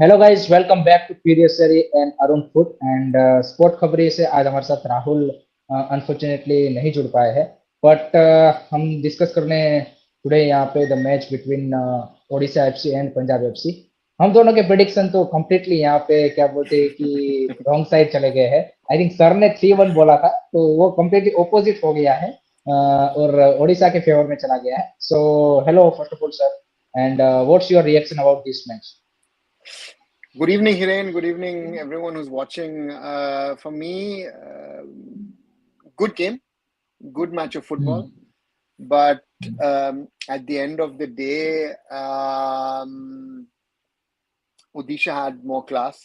Hello guys, welcome back to curious सरी and Arun foot and sport खबरी से आज हमारे साथ राहुल अनफॉर्चुनेटली नहीं जुड़ पाए हैं। बट हम डिस्कस करने टुडे यहाँ पे the match between Odisha FC and Punjab FC. हम दोनों के प्रेडिक्शन तो कम्प्लीटली यहाँ पे क्या बोलते हैं कि रॉन्ग साइड चले गए हैं। आई थिंक सर ने 3-1 बोला था तो वो कम्प्लीटली ऑपोजिट हो गया है और ओडिशा के फेवर में चला गया है। So hello first of all sir, and what's your reaction about this match? Good evening, Hiren. Good evening, everyone who's watching. For me, good game, good match of football. But at the end of the day, Odisha had more class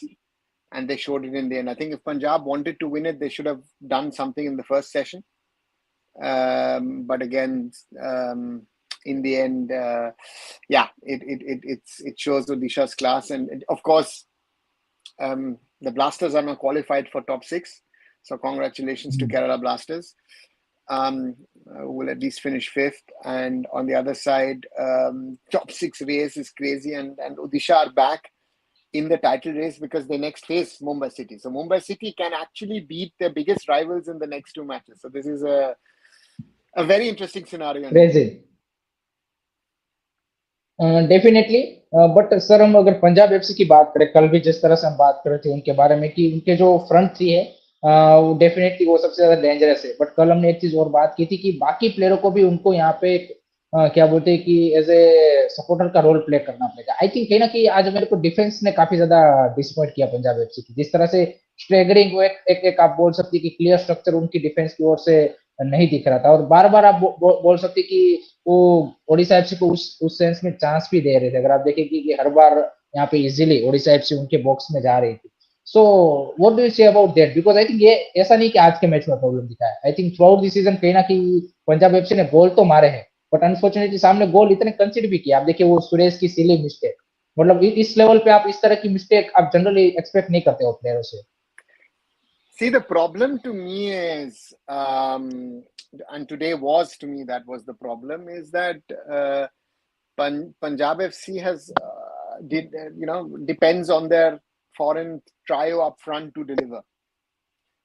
and they showed it in the end. I think if Punjab wanted to win it, they should have done something in the first session. But again, in the end, it shows Odisha's class, and of course, the Blasters are now qualified for top 6. So congratulations to Kerala Blasters. Will at least finish 5th, and on the other side, top 6 race is crazy, and Odisha are back in the title race because they next face Mumbai City. So Mumbai City can actually beat their biggest rivals in the next 2 matches. So this is a very interesting scenario. Crazy definitely. But sir, हम अगर Punjab FC की बात करें, कल भी जिस तरह से हम बात कर रहे थे उनके बारे में कि उनके जो फ्रंट थ्री है वो डेफिनेटली वो सबसे ज्यादा डेंजरस है। बट कल हमने एक चीज और बात की थी कि बाकी प्लेयरों को भी उनको यहाँ पे क्या बोलते हैं कि एज ए सपोर्टर का रोल प्ले करना पड़ेगा। आई थिंक कहीं ना कहीं आज मेरे को डिफेंस ने काफी ज्यादा डिसअपॉइंट किया पंजाब एफसी की, जिस तरह से स्ट्रेगरिंग वो एक आप बोल सकते हैं कि क्लियर स्ट्रक्चर उनकी डिफेंस की ओर से नहीं दिख रहा था। और बार बार आप बोल सकते कि वो ओडिशा एफसी को उस सेंस में चांस भी दे रहे थे। अगर आप देखेंगे कि हर बार यहाँ पे इजीली ओडिशा एफसी उनके बॉक्स में जा रही थी। So what do you say about that? Because I think ये ऐसा नहीं कि आज के मैच में प्रॉब्लम दिखा है। I think through out the season कहीं ना कहीं पंजाब एफसी ने गोल तो मारे हैं, बट अनफॉर्चुनेटली सामने गोल इतने कंसीडर भी किया। आप देखिए वो सुरेश की सिली मिस्टेक, मतलब इस लेवल पे आप इस तरह की मिस्टेक आप जनरली एक्सपेक्ट नहीं करते हो प्लेयरों से। See, the problem to me is, and today was to me that was the problem, is that Punjab FC has depends on their foreign trio up front to deliver.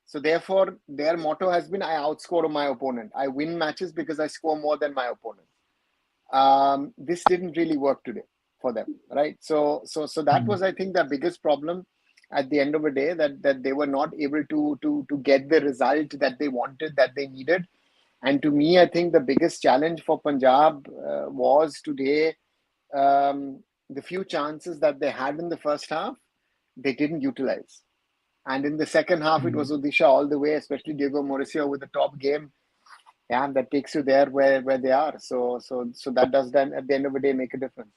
So therefore, their motto has been, I outscore my opponent. I win matches because I score more than my opponent. This didn't really work today for them, right? So that was, I think, the biggest problem at the end of the day, that they were not able to get the result that they wanted, that they needed. And to me, I think the biggest challenge for Punjab was today, the few chances that they had in the first half, they didn't utilize. And in the second half, it was Odisha all the way, especially Diego Mauricio with the top game. Yeah, that takes you there where they are. So that does then at the end of the day make a difference.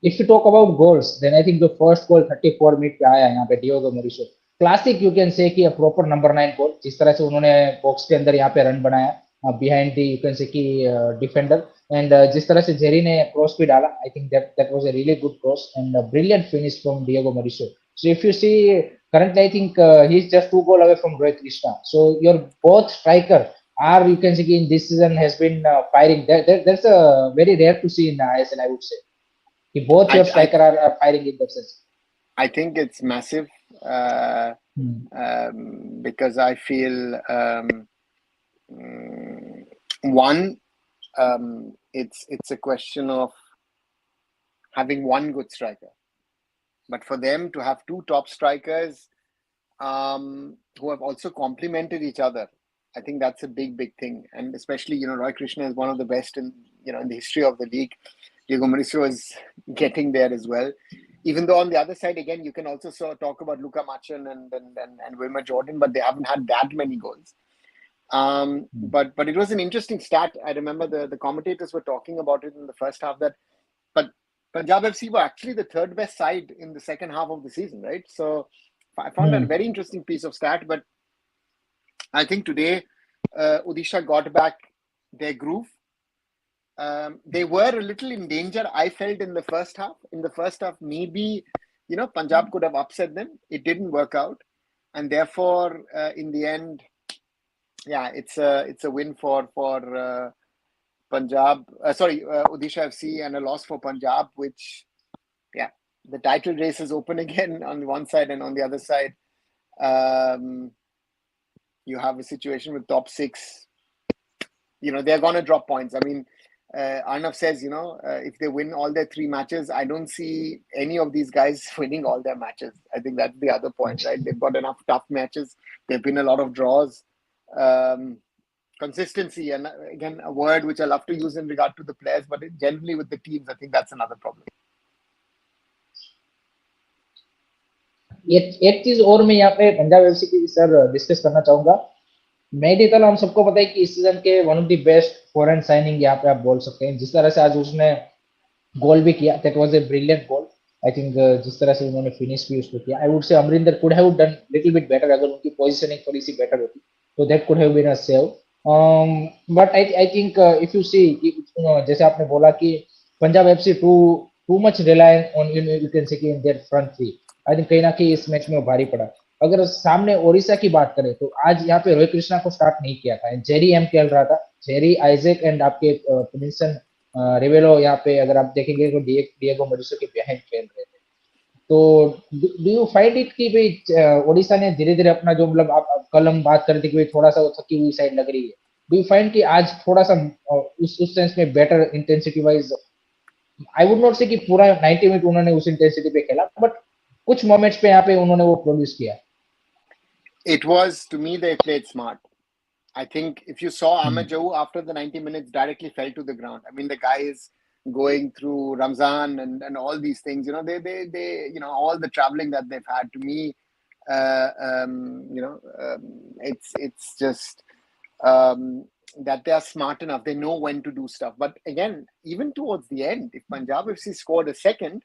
If you talk about goals, then I think the first goal 34 minute पे आया यहाँ पे Diogo मोरिशो। Classic you can say कि a proper number 9 गोल, जिस तरह से उन्होंने बॉक्स के अंदर यहाँ पे रन बनाया behind the you can say कि डिफेंडर। एंड जिस तरह से जेरी ने क्रॉस भी डाला, I think that was a really good cross and brilliant finish from Diogo Mauricio. So if you see currently I think he is just 2 goal away from Rohit Krishna. So your both striker are, you can see in this season has been firing. That's a very rare to see in the ISL, I would say. Both your striker are firing in that sense. I think it's massive because I feel one, it's a question of having one good striker, but for them to have 2 top strikers who have also complemented each other, I think that's a big thing. And especially, Roy Krishna is one of the best in in the history of the league. Diego Mauricio is getting there as well. Even though on the other side, again, you can also talk about Luka Machin and Wilmer Jordan, but they haven't had that many goals. But it was an interesting stat. I remember the commentators were talking about it in the first half, but Punjab FC were actually the 3rd best side in the second half of the season, right? So I found that a very interesting piece of stat. But I think today Odisha got back their groove. They were a little in danger, I felt, in the first half. In the first half, maybe Punjab could have upset them. It didn't work out, and therefore in the end, yeah, it's a win for Punjab. Odisha FC, and a loss for Punjab, which the title race is open again on one side, and on the other side, you have a situation with top six. They're going to drop points. I mean, Arnav says, if they win all their 3 matches, I don't see any of these guys winning all their matches. I think that's the other point, right? They've got enough tough matches. There've been a lot of draws. Consistency, and again, a word which I love to use in regard to the players, but generally with the teams, I think that's another problem. एक चीज और मैं यहाँ पे Punjab FC की sir discuss करना चाहूंगा। मेहदी तला हम सबको पता है कि इस सीजन के one of the best foreign signing यहाँ पे आप बोल सकते हैं। जिस तरह से आज उसने गोल भी किया, that was a brilliant goal. I think जिस तरह से उन्होंने फिनिश भी उसको किया, I would say Amrinder could have done little bit better. अगर उनकी पोजीशनिंग थोड़ी सी बेटर होती तो that could have been a save. But I think if you see, जैसे आपने बोला कि Punjab FC too much reliant on, you can say कि in their front three. I think कहीं ना कहीं इस मैच में भारी पड़ा। अगर सामने ओडिशा की बात करें तो आज यहाँ पे रोहित कृष्णा को स्टार्ट नहीं किया था, जेरी एम खेल रहा था। जेरी, आइजैक एंड आपके प्रिंसन रिवेलो यहाँ पे अगर आप देखेंगे तो डिएगो मडुसो के बिहाइंड खेल रहे थे। तो डू यू फाइंड इट कि भाई ओडिशा ने धीरे धीरे अपना जो, मतलब आप कल हम बात कर रहे थे कि भाई थोड़ा सा वो थकी हुई साइड लग रही है, डू यू फाइंड कि आज थोड़ा सा उस सेंस में better intensity wise, I would not से कि पूरा 90 मिनट उन्होंने उस इंटेंसिटी पे खेला, बट कुछ मोमेंट्स पे यहाँ पे उन्होंने वो प्रोड्यूस किया। It was, to me, they played smart. I think if you saw Ahmed Jau after the 90 minutes directly fell to the ground. I mean, the guy is going through Ramzan and all these things, they all the traveling that they've had. To me, it's just that they are smart enough. They know when to do stuff. But again, even towards the end, if Punjab FC scored a second,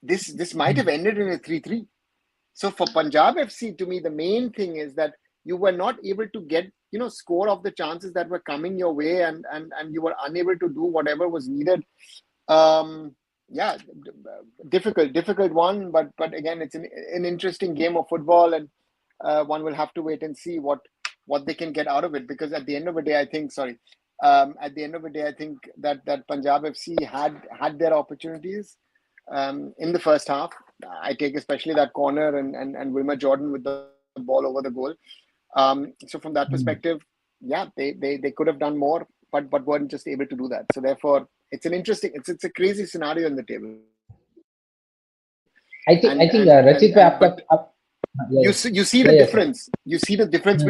this might have ended in a 3-3. So for Punjab FC, to me, the main thing is that you were not able to get, score of the chances that were coming your way, and you were unable to do whatever was needed. Difficult one, but again, it's an interesting game of football, and one will have to wait and see what they can get out of it. Because at the end of the day, I think, that Punjab FC had their opportunities in the first half. I take especially that corner and Wilmer Jordan with the ball over the goal. So from that perspective, they could have done more, but weren't just able to do that. So therefore, it's a crazy scenario on the table. I think Rachit, you see the difference. You see the difference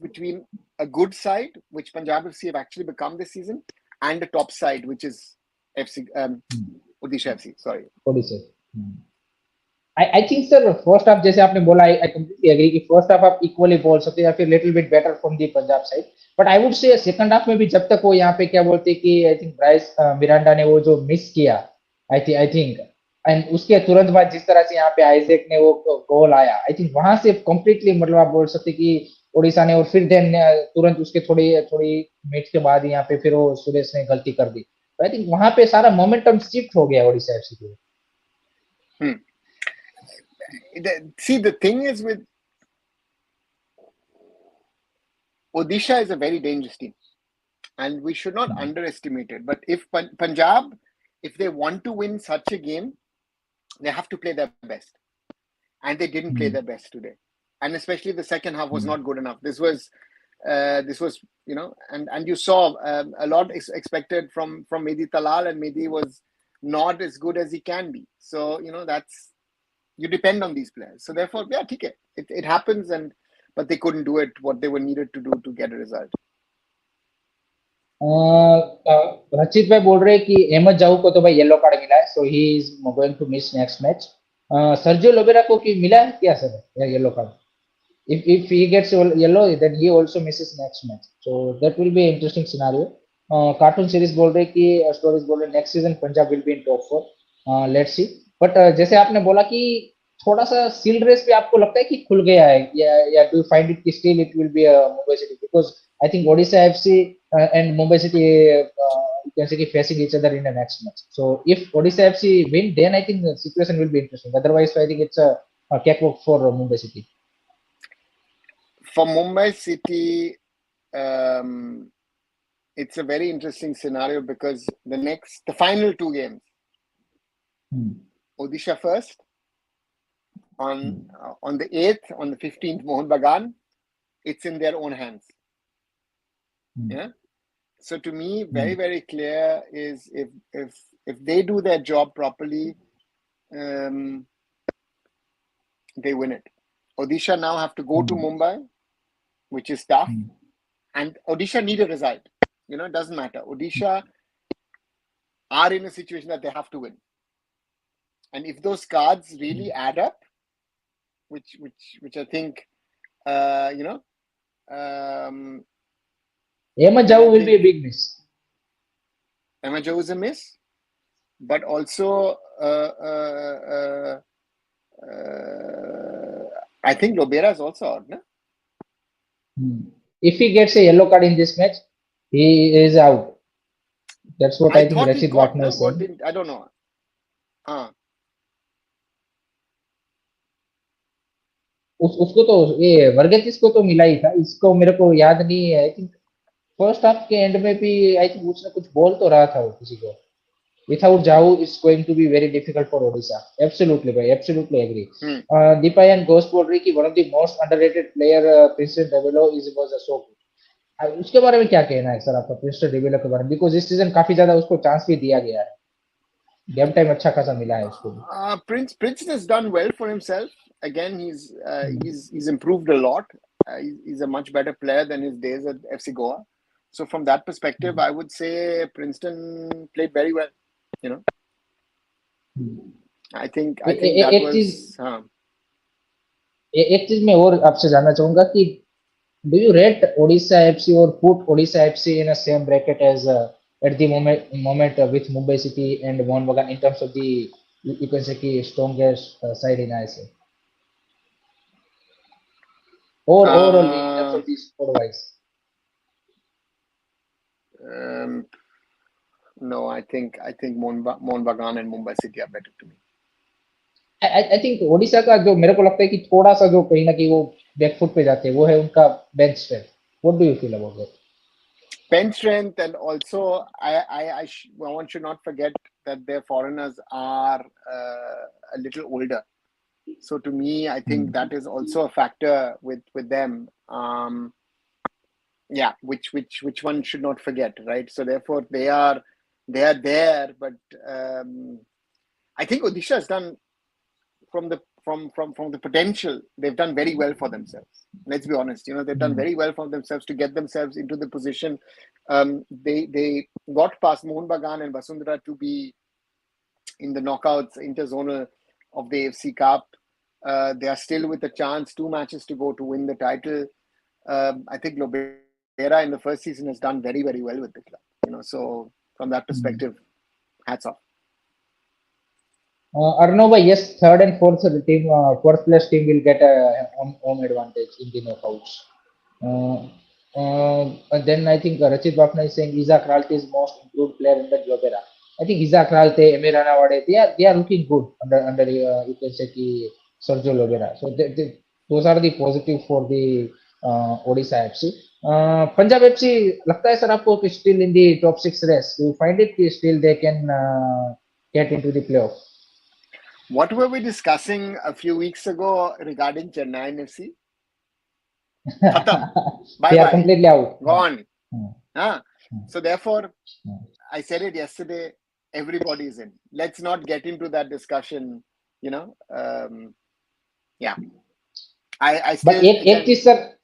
between a good side, which Punjab FC have actually become this season, and a top side, which is Odisha FC. Sorry. Odisha. I think sir, first half जैसे आपने बोला, I completely agree कि first half आप equally बोल सकते हैं या फिर little bit better from the Punjab side. But I would say second half में भी जब तक वो यहाँ पे क्या बोलते कि I think ब्राइस मिरांडा ने वो जो मिस किया, I think एंड उसके तुरंत बाद जिस तरह से यहाँ पे आइजैक ने वो गोल आया, आई थिंक वहां से कंप्लीटली, मतलब आप बोल सकते कि ओडिशा ने, और फिर देन तुरंत उसके थोड़ी मिनट के बाद यहाँ be फिर वो सुरेश ने गलती कर दी। आई थिंक वहां पे सारा मोमेंटम शिफ्ट हो गया ओडिशा एफसी के। See, the thing is with Odisha is a very dangerous team, and we should not underestimate it. But if Punjab, if they want to win such a game, they have to play their best, and they didn't play their best today. And especially the second half was not good enough. This was, and you saw a lot expected from Mehdi Talal, and Mehdi was not as good as he can be. So that's, you depend on these players. So therefore, it happens, but they couldn't do it what they were needed to do to get a result. रचित भाई बोल रहे हैं कि अहमद जाऊ को तो भाई येलो कार्ड मिला है, so he is going to miss next match. Sergio Lobera को कि मिला है क्या sir yellow card? if he gets yellow, then he also misses next match, so that will be an interesting scenario. Cartoon series बोल रहे कि stories बोल रहे next season Punjab will be in top 4, let's see. But जैसे आपने बोला कि थोड़ा सा सील रेस पे आपको लगता है कि खुल गया है, या डू यू फाइंड इट कि still it will be Mumbai city, because I think Odisha FC and Mumbai City, you can say, facing each other in the next match. So if Odisha FC win, then I think the situation will be interesting. Otherwise, I think it's a cakewalk for Mumbai City. For Mumbai City, it's a very interesting scenario because the final two games, Odisha first on the 8th, on the 15th, Mohun Bagan, it's in their own hands. Yeah. So to me, very, very clear is if they do their job properly, they win it. Odisha now have to go to Mumbai, which is tough, and Odisha need a result. It doesn't matter. Odisha are in a situation that they have to win, and if those cards really add up, which I think, Yamajau will be a big miss. Yamajau is a miss, but also I think Lobera is also out, no? If he gets a yellow card in this match, he is out. That's what I think thought he Rachit got, Wagner no? said. I don't know. उसको तो ये वर्गेतिस को तो मिला ही था, इसको मेरे को याद नहीं है। आई थिंक फर्स्ट हाफ के एंड में भी आई थिंक उसने कुछ बोल तो रहा था वो किसी को। Without Jau, it's going to be very difficult for Odisha. Absolutely, bhai. Absolutely agree. Deepayan goes for Ricky, one of the most underrated player, Princeton Develo was a so good. उसके बारे में क्या कहना है सर आपका Princeton डेविलो के बारे में? बिकॉज इस सीजन काफी ज्यादा उसको चांस भी दिया गया है, गेम टाइम अच्छा खासा मिला है उसको। Princeton has done well for himself. Again, he's improved a lot. He's a much better player than his days at FC Goa. So from that perspective, I would say Princeton played very well. I think that was एक चीज मैं और आपसे जानना चाहूंगा कि do you rate Odisha FC or put Odisha FC in a same bracket as at the moment with Mumbai City and Mohun Bagan in terms of the you can say ki strongest side in ISL, or overall in terms of the squad wise? No, I think Mohun Bagan and Mumbai City are better to me. I think Odisha का जो मेरे को लगता है कि थोड़ा सा जो कहीं ना कहीं वो बैकफुट पे जाते हैं वो है उनका bench strength. What do you feel about that? Bench strength, and also one should not forget that their foreigners are a little older. So to me, I think that is also a factor with them. Which one should not forget, right? So therefore, they are there, but I think Odisha has done from the potential. They've done very well for themselves. Let's be honest. They've done very well for themselves to get themselves into the position. They got past Mohun Bagan and Vasundhara to be in the knockouts, interzonal of the AFC Cup. They are still with a chance, 2 matches to go to win the title. I think Lobera in the first season has done very, very well with the club. So from that perspective, hats off. Arnova, yes, third and fourth team, fourth place team will get a home advantage in the knockouts. And then I think Rachit Wagner is saying Isaac Ralte is most improved player in the Globera. I think Isaac Ralte, Emir Ranawade, they are looking good under you can say ki Sergio Lobera. So those are the positive for the Odisha FC. Punjab FC, लगता है sir आपको कि still in the top 6 race? Do you find it कि still they can get into the playoff? What were we discussing a few weeks ago regarding Chennai FC? Khatam. They are completely out. Gone. So therefore, I said it yesterday, everybody is in. Let's not get into that discussion, I still, but एक चीज sir,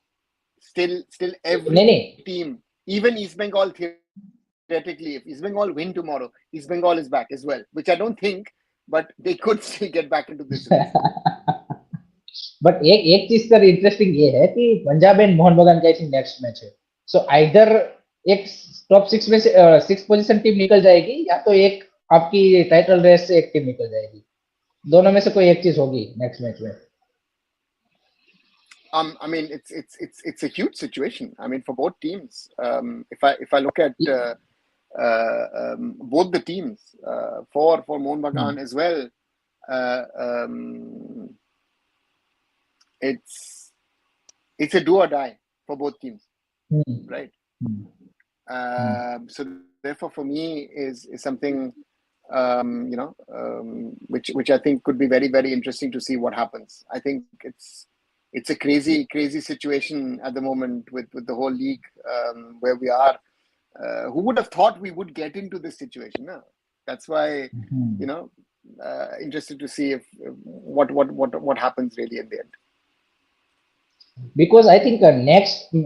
still every team, even East Bengal theoretically, if East Bengal win tomorrow, East Bengal is back as well, which I don't think, but they could still get back into this race. But एक चीज sir interesting ये है कि Punjab and Mohan बगान का next match है. So either एक top 6 में से 6 पोजीशन टीम निकल जाएगी, या तो एक आपकी टाइटल रेस से एक टीम निकल जाएगी. दोनों में से कोई एक चीज होगी नेक्स्ट मैच में. I mean, it's a huge situation. I mean, for both teams. If I look at both the teams, for Mohun Bagan as well, it's a do or die for both teams, right? So therefore, for me, is something which I think could be very, very interesting to see what happens. I think it's a crazy situation at the moment with the whole league where we are. Who would have thought we would get into this situation? No? That's why interested to see if what happens really in the end. Because I think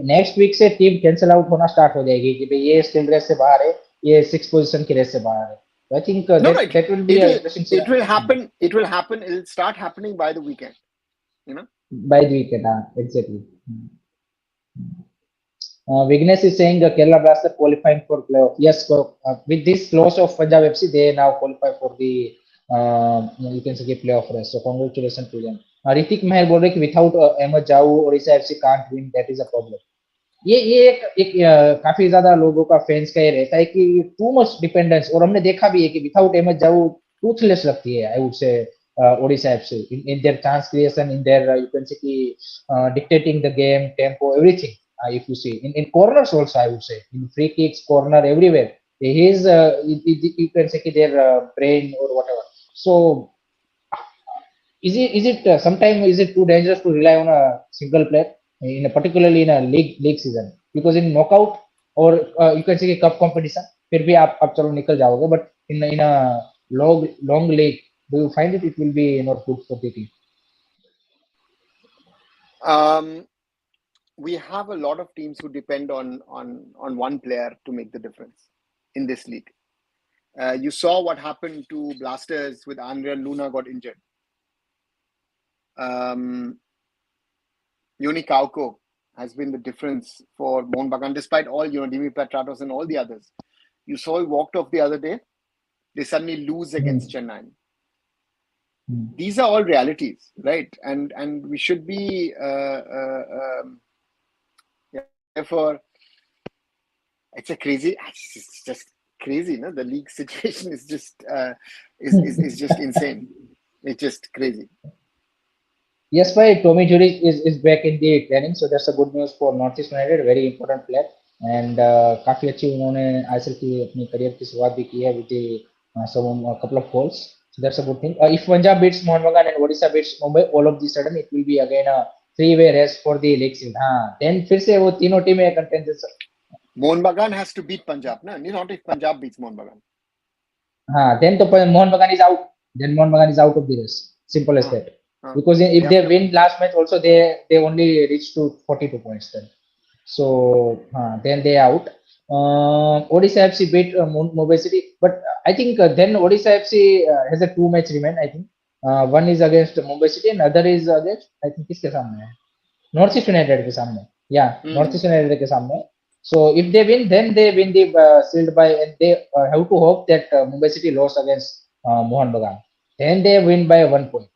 next week से team cancel out होना start हो जाएगी कि भाई ये still race से बाहर है, ये 6 पोजीशन की रेस से बाहर है. So I think that will be an interesting it will happen. It will happen. It will start happening by the weekend. By the weekend, exactly. Vignesh is saying Kerala Blasters qualifying for playoff. Yes, with this loss of Punjab FC, they now qualify for the you can say playoff race. So congratulations to them. Ritik Meher बोल रहे कि without Ahmed Jau, Odisha FC can't win. That is a problem. ये एक काफी ज्यादा लोगों का fans का ये रहता है कि टू मच डिपेंडेंस, और हमने देखा भी है कि विदाउट अहमद जाऊ टूथलेस लगती है. I would say Odisha FC in their chance creation, in their you can say कि dictating the game tempo everything. If you see in corners also, I would say in free kicks, corner, everywhere he is you can say their brain or whatever. So is it sometimes is it too dangerous to rely on a single player particularly in a league season? Because in knockout or you can say cup competition फिर भी आप चलो निकल जाओगे, but in a long league, do you find it will be not good for the team? We have a lot of teams who depend on one player to make the difference in this league. You saw what happened to Blasters with Andre Luna got injured. Yoni Kauko has been the difference for Mohun Bagan, despite all, Dimi Petratos and all the others. You saw he walked off the other day. They suddenly lose against Chennai. These are all realities, right? And we should be therefore it's just crazy, no? The league situation is just is just insane. It's just crazy. Yes, bhai, Tommy Jury is back in the training, so that's a good news for Northeast United. Very important player, and काफी अच्छी उन्होंने ISL की अपनी career की शुरुआत भी की है with some couple of goals. So that's a good thing. If Punjab beats Mohun Bagan and Odisha beats Mumbai, all of the sudden it will be again a three-way race for the league season. Then फिर से वो तीनों टीमें contenders. Mohun Bagan has to beat Punjab, no? Not if Punjab beats Mohun Bagan. Then तो Mohun Bagan is out. Then Mohun Bagan is out of the race. Simple as that. Because if they win last match also, they only reach to 42 points then. So then they out. Odisha FC beat Mumbai City, but I think then Odisha FC has a 2 match remain. I think one is against Mumbai City and other is against, I think किसके सामने है? Northeast United के सामने. Yeah, Northeast United के सामने. So if they win, then they win the sealed by, and they have to hope that Mumbai City lost against Mohun Bagan. Then they win by 1 point.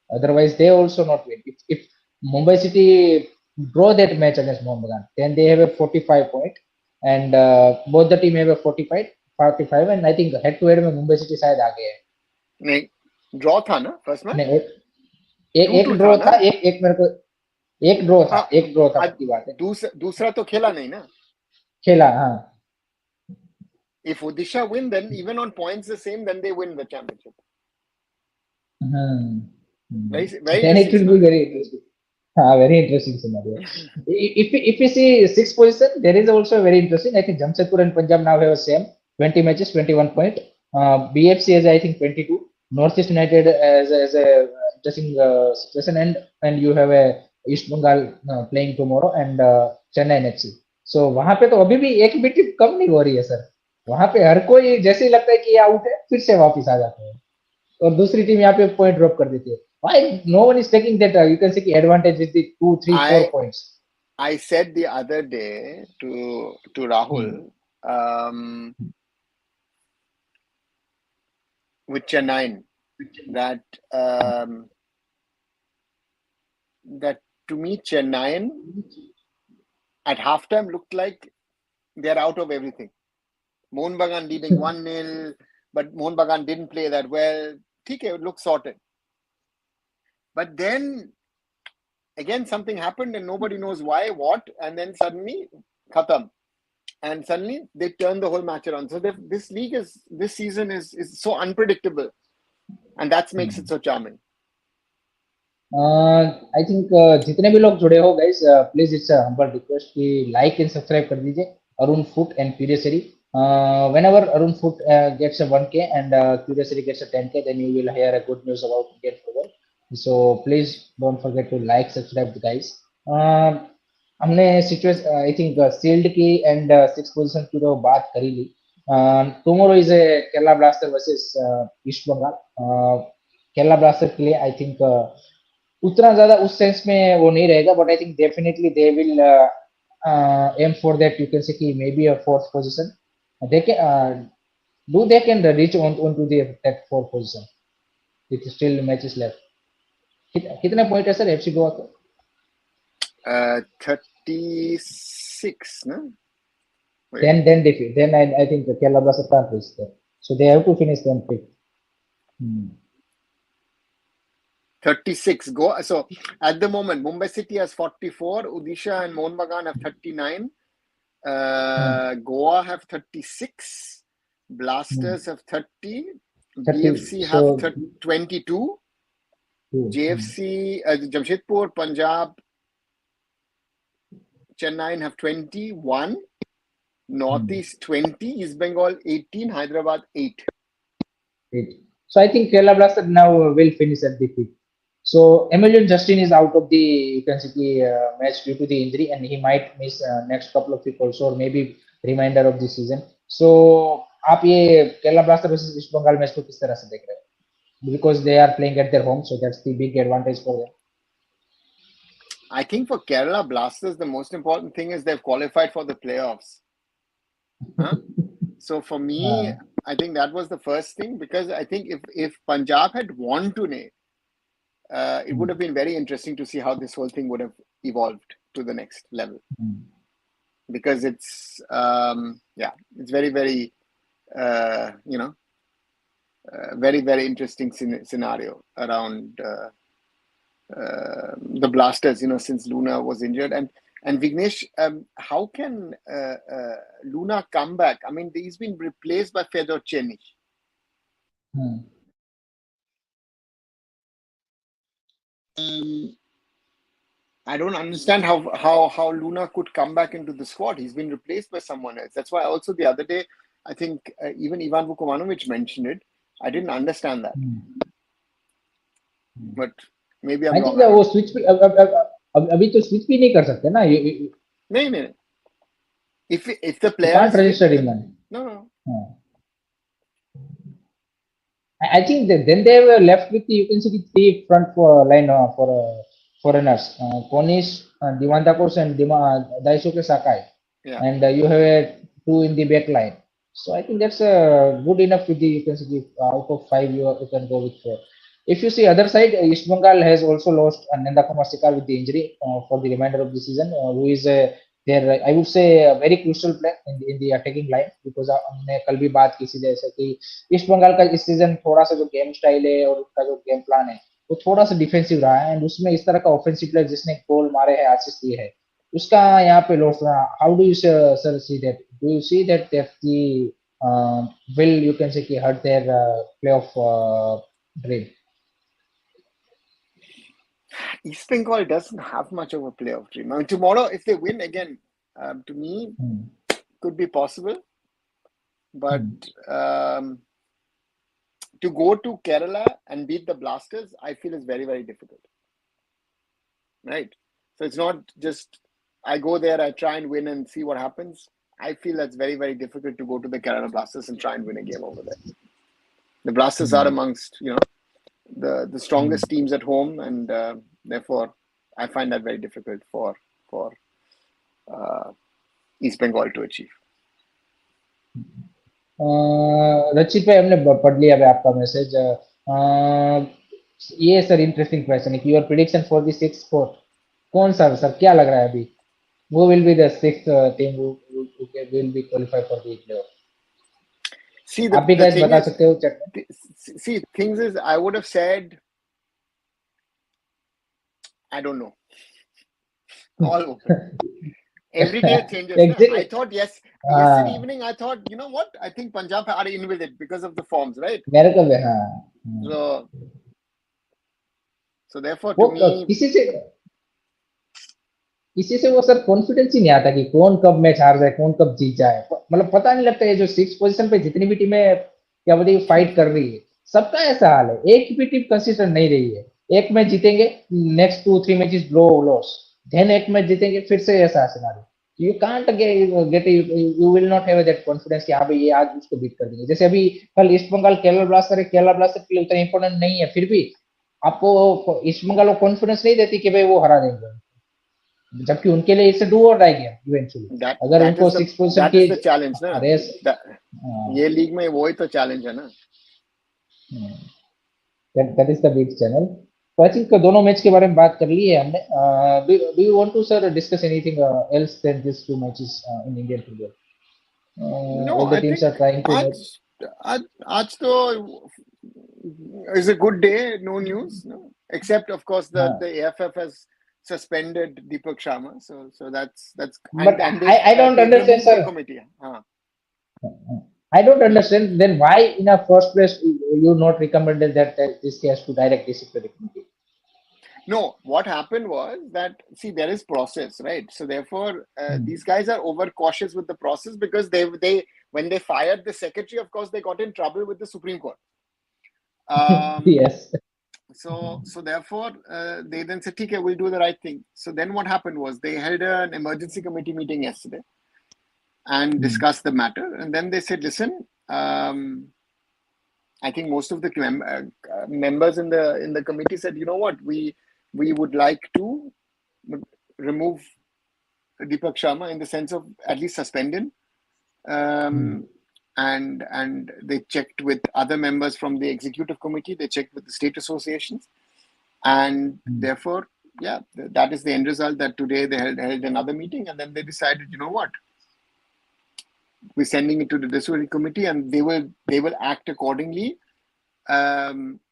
Otherwise, they also not win. If Mumbai City draw that match against Mohun Bagan, then they have a 45 point, and both the team have a 45, and I think head to head में Mumbai City शायद आगे है. नहीं, draw था ना first match? नहीं, एक draw था, एक मेरे को एक draw था की बात है. दूसरा तो खेला नहीं ना? खेला, हाँ. If Odisha win, then even on points the same, then they win the championship. Then it will be very interesting. Very interesting scenario. If we see 6th position, there is also very interesting. I think Jamshedpur and Punjab now have the same 20 matches, 21 points. BFC has I think 22. Northeast United as a interesting situation, and you have a East Bengal playing tomorrow and Chennai FC. So वहाँ पे तो अभी भी एक भी team कम नहीं हो रही है सर. वहाँ पे हर कोई जैसे ही लगता है कि ये आउट है, फिर से वापस आ जाते हैं और दूसरी टीम यहाँ पे पॉइंट ड्रॉप कर देती है. Why no one is taking that you can say advantage with the 2, 3, 4 points? I said the other day to Rahul with Chennai that that to me Chennai at halftime looked like they're out of everything. Mohun Bagan leading 1-0, but Mohun Bagan didn't play that well. Okay, it looked sorted. But then again something happened and nobody knows why, what, and then suddenly khatam. and suddenly they turn the whole match around. So this season is so unpredictable, and that makes it so charming. I think जितने भी लोग जुड़े हो guys, please it's humble request कि like and subscribe कर दीजिए Arun foot and curiosity. Whenever Arun Foot gets a 1K and Curiosity gets a 10K, then you will hear a good news about Indian football. So please don't forget to like, subscribe, guys. हमने situation I think sealed की and six position की तो बात करी ली. Tomorrow is a Kerala Blaster versus East Bengal. Kerala Blaster के लिए I think उतना ज्यादा उस सेंस में वो नहीं रहेगा, but I think definitely they will aim for that, you can say कि may be a fourth position. they can do they can reach on to the that fourth position with still matches left. कितने point है sir FC Goa को? 36 no? Then defeat, then I think the Kerala Blasters can't reach there, so they have to finish them fifth. 36 go. So at the moment Mumbai City has 44, Odisha and Mohun Bagan have 39, Goa have 36, Blasters have 30, BFC have 22, JFC, Jamshedpur, Punjab, Chennai have 21, Northeast 20, East Bengal 18, Hyderabad 8. So I think Kerala Blasters now will finish at the fifth. So Emilian Justin is out of the, you can see, match due to the injury, and he might miss next couple of weeks also, or maybe remainder of the season. So आप ये Kerala Blasters versus East Bengal match को किस तरह से देख रहे हैं? Because they are playing at their home, so that's the big advantage for them. I think for Kerala Blasters, the most important thing is they've qualified for the playoffs. So for me, I think that was the first thing, because I think if Punjab had won today, it would have been very interesting to see how this whole thing would have evolved to the next level. Because it's it's very, very very, very interesting scenario around the Blasters, since Luna was injured. And Vignesh, how can Luna come back? I mean, he's been replaced by Fedor Cenic. I don't understand how Luna could come back into the squad. He's been replaced by someone else. That's why also the other day, I think even Ivan Vukomanovic mentioned it. I didn't understand that. But maybe I'm wrong. I think वो switch अभी तो switch भी नहीं कर सकते ना. नहीं. If the players can't register him. No. I think that then they were left with, you can see, the three front line for foreigners, Konish, Divantakos and Daisuke Sakai. Yeah. And you have two in the back line. So I think that's good enough with the, you can see, out of 5 you can go with 4. If you see other side, East Bengal has also lost Nanda Kumar Sikar with the injury for the remainder of the season, who is their, I would say, a very crucial player in the attacking line, because हमने कल भी बात की थी जैसे कि east Bengal का इस सीजन थोड़ा सा जो गेम स्टाइल है और उनका जो गेम प्लान है वो थोड़ा सा डिफेंसिव रहा है, एंड उसमें इस तरह का ऑफेंसिव प्लेयर जिसने गोल मारे हैं, असिस्ट दिए है, उसका यहाँ पे लॉस रहा. How do you sir see that? Do you see that the will, you can say, hurt their playoff dream? East Bengal doesn't have much of a playoff dream. I mean, tomorrow, if they win again, to me, could be possible. But to go to Kerala and beat the Blasters, I feel is very, very difficult. Right? So it's not just I go there, I try and win and see what happens. I feel that's very, very difficult to go to the Kerala Blasters and try and win a game over there. The Blasters are amongst, the strongest teams at home, and therefore I find that very difficult for East Bengal to achieve. रचित भाई, हमने पढ़ लिया है आपका message. ये sir interesting question है कि your prediction for the six spot कौन सा सर, क्या लग रहा है अभी? Who will be the sixth team who will be qualified for the playoff? See, आप भी guys बता सकते हो chat में. See, things is, I would have said, I don't know. All open. Every day it changes. No? Exactly. I thought yesterday evening I thought, you know what? I think Punjab are in with it because of the forms, right? मेरे को भी हाँ So therefore वो to me किसी से वो sir confidence ही नहीं आता कि कौन कब मैच हार जाए कौन कब जीत जाए मतलब पता नहीं लगता है जो 6 पोजीशन पे जितनी भी टीमें क्या बोलते हैं फाइट कर रही है सबका ऐसा हाल है एक भी टीम कंसिस्टेंट नहीं रही है एक मैच जीतेंगे नेक्स्ट 2-3 मैचेस लो लॉस देन एक मैच जीतेंगे फिर से ऐसा scenario you can't get you will not have that confidence कि हाँ भाई ये आज उसको बीट कर देंगे जैसे अभी कल ईस्ट बंगाल केरला ब्लास्टर है केरला ब्लास्टर के लिए उतना इंपॉर्टेंट नहीं है फिर भी आपको ईस्ट बंगाल को कॉन्फिडेंस नहीं देती कि भाई वो हरा देंगे जबकि उनके लिए इट्स डू और डाई गेम इवेंचुअली अगर उनको 6 पोजीशन की चैलेंज ना रेस ये लीग में वही तो चैलेंज है ना that is the big channel तो आई थिंक दोनों मैच के बारे में बात कर ली है हमने do you want to sir discuss anything else than this two matches in Indian football no all the I teams are think trying to आज तो is a good day, no news, no? Except of course the AIFF has suspended Deepak Sharma, so that's but I don't understand sir committee. I don't understand then why in a first place you not recommended that this case to direct disciplinary committee. No, what happened was that see there is process, right? So therefore these guys are over cautious with the process because they when they fired the secretary, of course they got in trouble with the Supreme Court. Yes. So therefore they then said, okay, we'll do the right thing. So then what happened was they held an emergency committee meeting yesterday and discussed the matter. And then they said, listen, I think most of the members in the committee said, you know what, we would like to remove Deepak Sharma in the sense of at least suspend him. And they checked with other members from the executive committee, they checked with the state associations, and therefore, yeah, that is the end result that today they held another meeting, and then they decided, you know what, we're sending it to the disciplinary committee, and they will act accordingly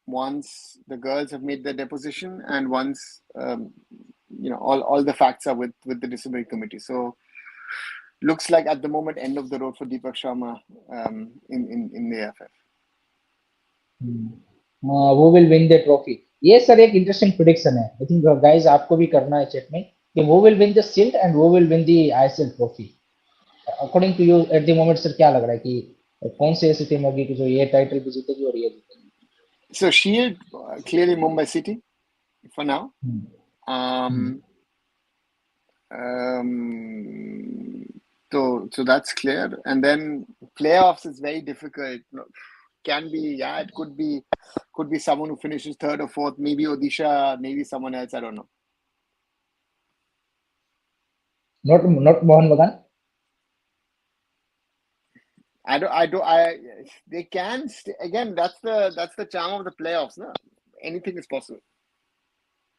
once the girls have made their deposition and once all the facts are with the disciplinary committee. So looks like at the moment end of the road for Deepak Sharma in the AIFF. Who will win the trophy? ये sir एक interesting prediction है I think guys आपको भी करना है check में कि वो will win the shield and वो will win the ISL trophy according to you at the moment sir क्या लग रहा है कि कौन सी ऐसी टीम होगी कि जो ये टाइटल भी जीतेगी और ये जीतेगी So Shield clearly Mumbai City for now. So that's clear, and then playoffs is very difficult. Can be, yeah, it could be someone who finishes third or fourth, maybe Odisha, maybe someone else, I don't know. Not Mohan Bagan. They can again. That's the charm of the playoffs, no? Anything is possible.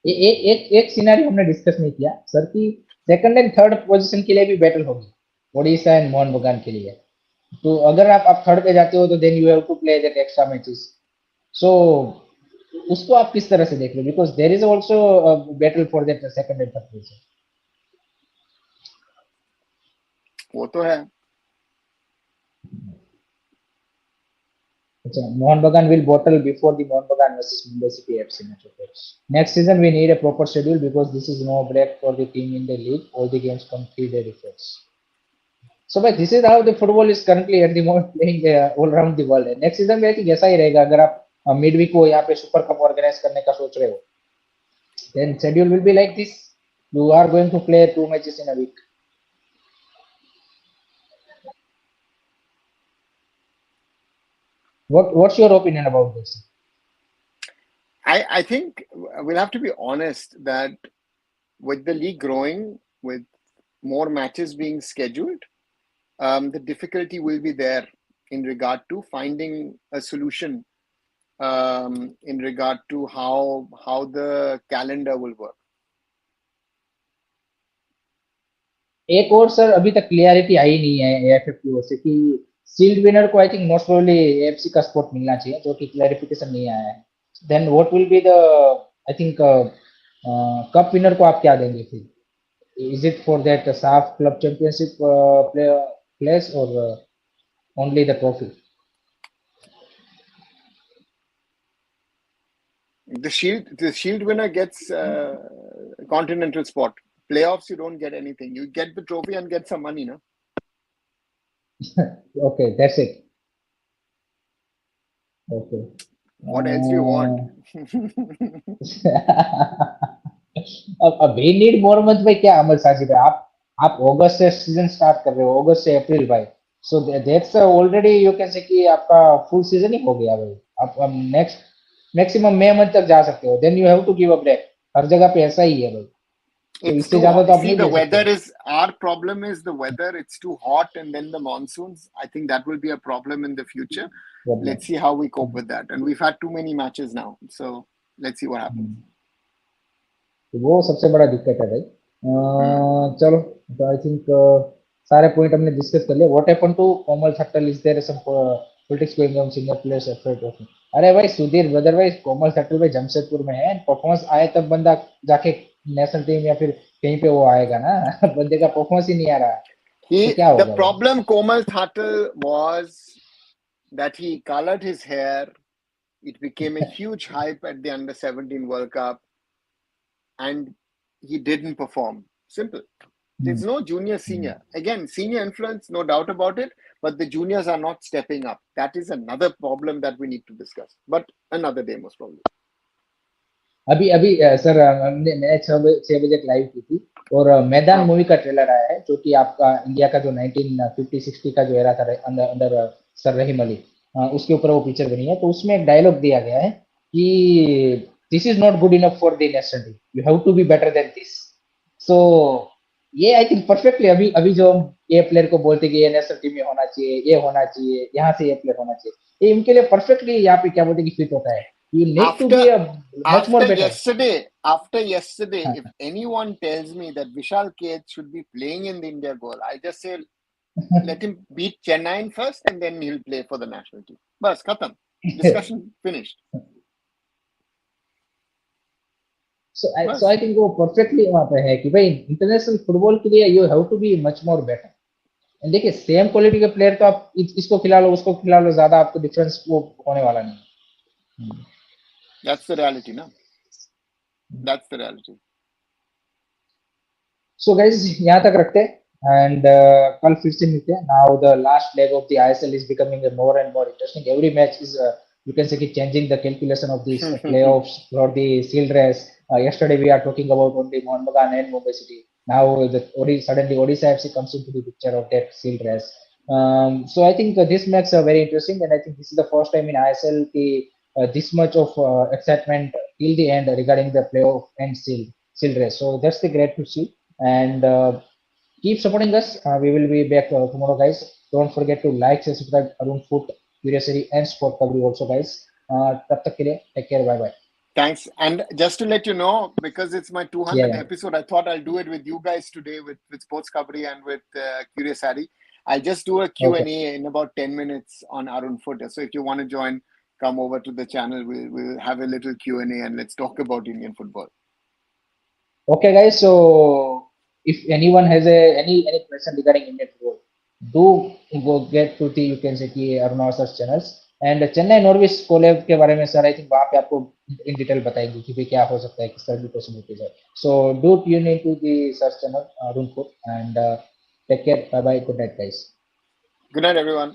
एक scenario हमने discuss नहीं किया sir कि second and third position के लिए भी battle होगी Odisha and Mohan बगान के लिए तो अगर आप थर्ड पे जाते हो तो then you have to play that extra matches so उसको आप किस तरह से देख रहे हो because there is also battle for that second and third position वो तो है Mohan Bagan will bottle before the Mohan Bagan versus Mumbai City FC match. Next season, we need a proper schedule because this is no break for the team in the league. All the games come 3-day difference. So, but this is how the football is currently at the moment playing all around the world. Next season में I think ऐसा ही रहेगा अगर आप midweek को यहाँ पे super cup organise करने का सोच रहे हो. Then schedule will be like this. You are going to play 2 matches in a week. What's your opinion about this? I think we'll have to be honest that with the league growing, with more matches being scheduled, the difficulty will be there in regard to finding a solution in regard to how the calendar will work. एक और sir अभी तक clarity आई नहीं है AFF की ओर से कि shield winner को I think most probably AFC का स्पॉट मिलना चाहिए जो कि क्लैरिफिकेशन नहीं आया है then what will be the I think cup winner को आप क्या देंगे फिर Is it for that SAF Club Championship place or only the trophy? The Shield winner gets continental spot. Playoffs, you don't get anything. You get the trophy and get some money, no? Okay, that's it. Okay. What else do you want? अब we need more months भाई क्या अमल साजी भाई आप अगस्त से season start कर रहे हो अगस्त से अप्रैल भाई so that's already you can say कि आपका फुल सीजन ही हो गया भाई आप नेक्स्ट मैक्सिमम मई मंथ तक जा सकते हो then you have to give a break हर जगह पे ऐसा ही है भाई तो It's इससे too ज्यादा hot. तो आप See, नहीं the दे weather सकते is our problem is the weather. It's too hot, and then the monsoons. I think that will be a problem in the future. Problem Let's see how we cope with that. And we've had too many matches now, so let's see what happens. तो वो सबसे बड़ा दिक्कत है भाई चलो तो I think सारे पॉइंट हमने डिस्कस कर लिए what happened to Komal Thattal is there some politics going on senior players afraid of अरे भाई सुधीर अदरवाइज कोमल थट्टल भाई जमशेदपुर में है परफॉर्मेंस आए तब बंदा जाके नेशनल टीम या फिर कहीं पे वो आएगा ना बंदे का परफॉर्मेंस ही नहीं आ रहा तो क्या The होगा भाई problem Komal Thattal was that he colored his hair. It became a huge hype at the Under 17 World Cup, and he didn't perform. Simple. There's no junior senior. Again, senior influence, no doubt about it, but the juniors are not stepping up. That is another problem that we need to discuss. But another day, most probably. अभी अभी sir मैंने 6 बजे live की थी और मैदान movie का trailer आया है जो कि आपका इंडिया का जो 1950-60 का जो एरा था अंदर अंदर सर रहीम अली उसके ऊपर वो पिक्चर बनी है तो उसमें एक डायलॉग दिया गया है कि this is not good enough for the national team you have to be better than this so ये आई थिंक परफेक्टली अभी अभी जो हम ये प्लेयर को बोलते कि ये नेशनल टीम में होना चाहिए ये होना चाहिए यहाँ से ये प्लेयर होना चाहिए ये इनके लिए परफेक्टली यहाँ पे क्या बोलते कि फिट होता है you need to be a much more better after yesterday if anyone tells me that Vishal Keth should be playing in the India goal I just say let him beat Chennai first and then he'll play for the national team bas khatam discussion finished so I think वो perfectly वहाँ पे है कि भाई international football के लिए you have to be much more better and देखिए same quality के प्लेयर तो आप इसको खिला लो उसको खिला लो ज्यादा आपको डिफरेंस वो होने वाला नहीं That's the reality, no? That's the reality. So guys, यहाँ तक रखते हैं and कल फिर से मिलते हैं. Now the last leg of the ISL is becoming more and more interesting. Every match is you can say changing the calculation of these playoffs for the sealed race. Yesterday we are talking about only Mohan Bagan and Mumbai City. Now suddenly Odisha FC comes into the picture of that sealed race. So I think this makes very interesting, and I think this is the first time in ISL this much of excitement till the end regarding the playoff and sealed race. So that's the great to see, and keep supporting us. We will be back tomorrow, guys. Don't forget to like, share, subscribe. Arun Foot, Curiosity, and Sport Coverage also, guys. तब तक के लिए take care. Bye bye. Thanks. And just to let you know, because it's my 200th episode, I thought I'll do it with you guys today with Sports Coverage and with Curious Harry. I'll just do a Q&A in about 10 minutes on Arun Footer. So if you want to join, come over to the channel. We'll have a little Q&A and let's talk about Indian football. Okay, guys. So if anyone has any question regarding Indian football, do go get to the you can say कि Aruna Sir's channels. And Chennai Norwich collab के बारे में sir I think वहां पे आपको in detail बताएंगे कि भाई क्या हो सकता है किस तरह की पॉसिबिलिटीज है so do tune in to the search channel Arun foot and take care bye bye good night guys good night everyone